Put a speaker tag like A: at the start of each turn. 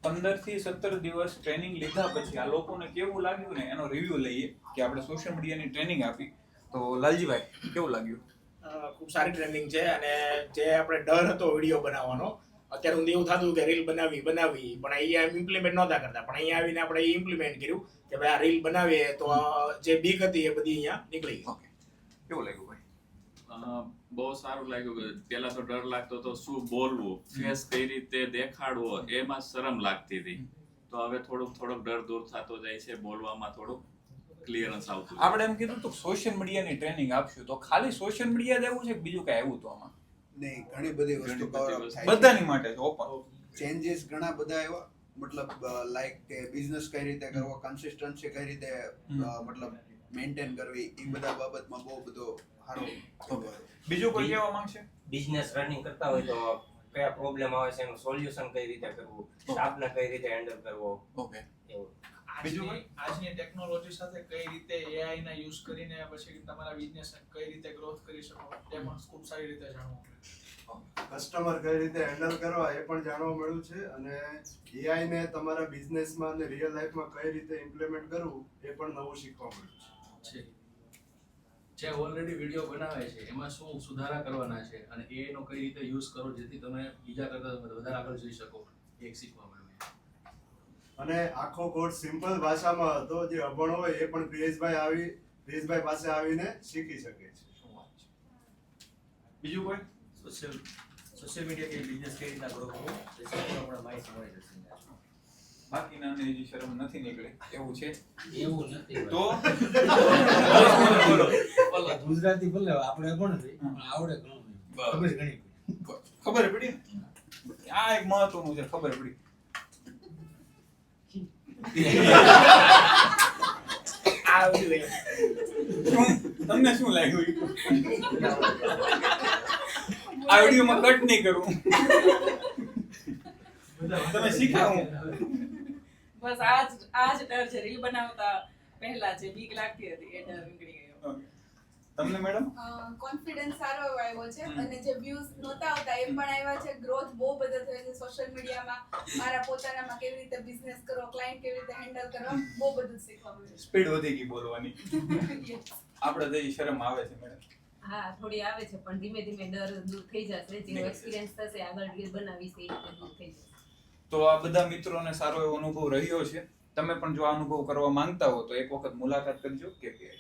A: 15 થી 17 દિવસ ટ્રેનિંગ લીધા પછી આ લોકોને કેવું લાગ્યું ને એનો રિવ્યુ લઈએ કે આપણે સોશિયલ મીડિયાની ટ્રેનિંગ આપી તો લાલજીભાઈ કેવું લાગ્યું?
B: ખૂબ સારી ટ્રેનિંગ છે અને જે આપણે ડર હતો વિડીયો બનાવવાનો, અત્યારે સુધી એવું થતું કે રીલ બનાવી પણ અહીંયા ઇમ્પ્લિમેન્ટ નહોતા કરતા, પણ અહીંયા આવીને આપણે એ ઇમ્પ્લિમેન્ટ કર્યું કે ભાઈ આ રીલ બનાવીએ તો જે બીક હતી એ બધી અહીંયા નીકળી ગઈ.
A: કેવું લાગ્યું ભાઈ?
C: બહુ સારું લાગ્યું કે પેલા તો ડર લાગતો તો શું બોલવું, ફેસ કઈ રીતે દેખાડવો એમાં શરમ લાગતી હતી, તો હવે થોડોક ડર દૂર થતો જાય છે, બોલવામાં થોડુંક ક્લિયરન્સ આવતું.
A: આપણે એમ કીધું તો સોશિયલ મીડિયાની ટ્રેનિંગ આપશું, તો ખાલી સોશિયલ મીડિયા જ એવું છે કે બીજું કઈ આવ્યું તો આમાં?
D: નહીં, ઘણી બધી વસ્તુ કવર અપ થાય
A: બધાની માટે ઓપન
D: ચેન્જીસ ઘણા બધા આવ્યા, મતલબ લાઈક કે બિઝનેસ કઈ રીતે કરવો, કન્સિસ્ટન્સી કઈ રીતે મતલબ મેન્ટેન કરવી, એ બધા બાબતમાં બહુ બધો સારો.
A: બીજું કોઈ કહેવા માંગશે?
E: બિઝનેસ રનિંગ કરતા હોય તો કયા પ્રોબ્લેમ આવે છે એનું સોલ્યુશન કઈ રીતે કરવું, સ્ટાફને કઈ રીતે હેન્ડલ કરવો,
A: ઓકે.
E: એવું.
F: આજની ટેકનોલોજી સાથે કઈ રીતે એઆઈ ના યુઝ કરીને પછી તમારા બિઝનેસ કઈ રીતે ગ્રોથ કરી શકો તે પણ ખૂબ સારી રીતે જાણવા મળ્યું.
G: કસ્ટમર કઈ રીતે હેન્ડલ કરવા એ પણ જાણવા મળ્યું છે, અને એઆઈ ને તમારા બિઝનેસમાં અને રિયલ લાઈફમાં કઈ રીતે ઇમ્પ્લિમેન્ટ કરવું એ પણ નવું શીખવા મળ્યું છે.
H: જે ઓલરેડી વિડીયો બનાવે છે એમાં શું સુધારા કરવાના છે અને એઆઈ નો કઈ રીતે યુઝ કરો જેથી તમે બીજા કરતા વધારે આગળ જઈ શકો, એક શીખવા મળ્યું.
G: અને આખો કોર્સ સિમ્પલ ભાષામાં હતો, જે અભણ હોય એ પણ પ્રિયેશભાઈ પાસે આવીને શીખી શકે છે.
A: બીજું કોઈ?
I: સોશિયલ મીડિયા કે બિઝનેસ કઈ રીતે ગ્રો કરવો એ સંપૂર્ણ માહિતી મળી જશે.
A: બાકીના ને હજી શરમ નથી નીકળે એવું છે?
E: એવું નથી
A: તો
I: ગુજરાતી બોલે આપણે પણ નહીં આવડે ઘણું, ખબર ઘણી
A: ખબર પડી ને? આ એક મહત્વનું છે, ખબર પડી. તમને શું લાગ્યું? આ વિડીયોમાં કટ નહીં કરું, તમે શીખાવું.
J: બસ આજ ડર છે, રીલ બનાવતા પહેલા જે બીક લાગતી હતી એ ડર નીકળી ગયો.
A: તમને મેડમ?
K: કોન્ફિડન્સ સારો એવો આવ્યો છે અને જે વ્યૂઝ નહોતા આવતા એ પણ આવ્યા છે. ગ્રોથ બહુ બધો થયો છે સોશિયલ મીડિયામાં. મારા પોતાનામાં કેવી રીતે બિઝનેસ કરવો, ક્લાયન્ટ કેવી રીતે હેન્ડલ કરવા, બહુ બધું શીખવા મળ્યું.
A: સ્પીડ વધી ગઈ બોલવાની. આપણે તો શરમ આવે છે મેડમ?
L: હા, થોડી આવે છે પણ ધીમે ધીમે ડર દૂર થઈ જશે. જેવો એક્સપિરિયન્સ થશે આગળ રીલ બનાવીશ એ રીતે દૂર થઈ જશે.
A: તો આ બધા મિત્રોને સારો એવો અનુભવ રહ્યો છે. તમે પણ જો આ અનુભવ કરવા માંગતા હો તો એક વખત મુલાકાત કરજો KPI.